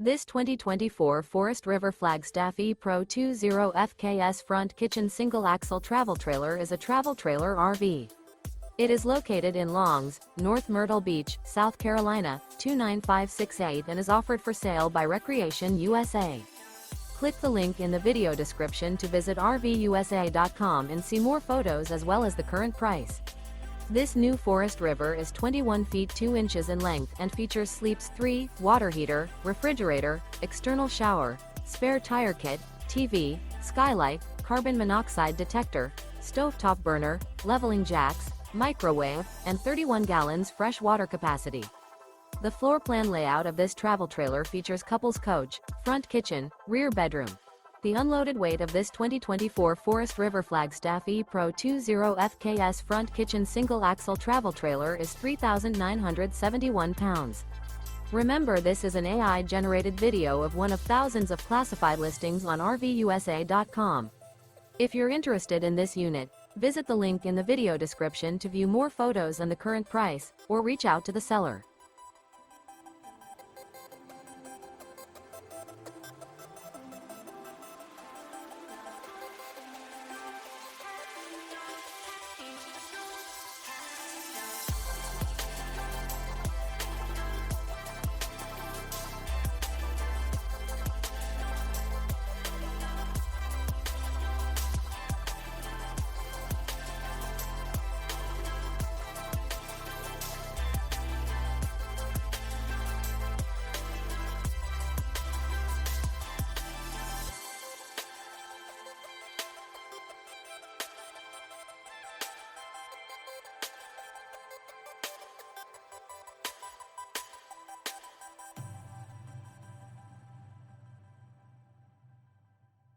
This 2024 Forest River Flagstaff E-Pro 20 FKS front kitchen single-axle travel trailer is a travel trailer RV. It is located in Longs, North Myrtle Beach, South Carolina, 29568 and is offered for sale by Recreation USA. Click the link in the video description to visit RVUSA.com and see more photos as well as the current price. This new Forest River is 21 feet 2 inches in length and features Sleeps 3, water heater, refrigerator, external shower, spare tire kit, TV, Skylight, carbon monoxide detector, stovetop burner, leveling jacks, microwave, and 31 gallons fresh water capacity. The floor plan layout of this travel trailer features couples coach, front kitchen, rear bedroom. The unloaded weight of this 2024 Forest River Flagstaff E-Pro 20 FKS front kitchen single-axle travel trailer is 3,971 pounds. Remember, this is an AI-generated video of one of thousands of classified listings on RVUSA.com. If you're interested in this unit, visit the link in the video description to view more photos and the current price, or reach out to the seller.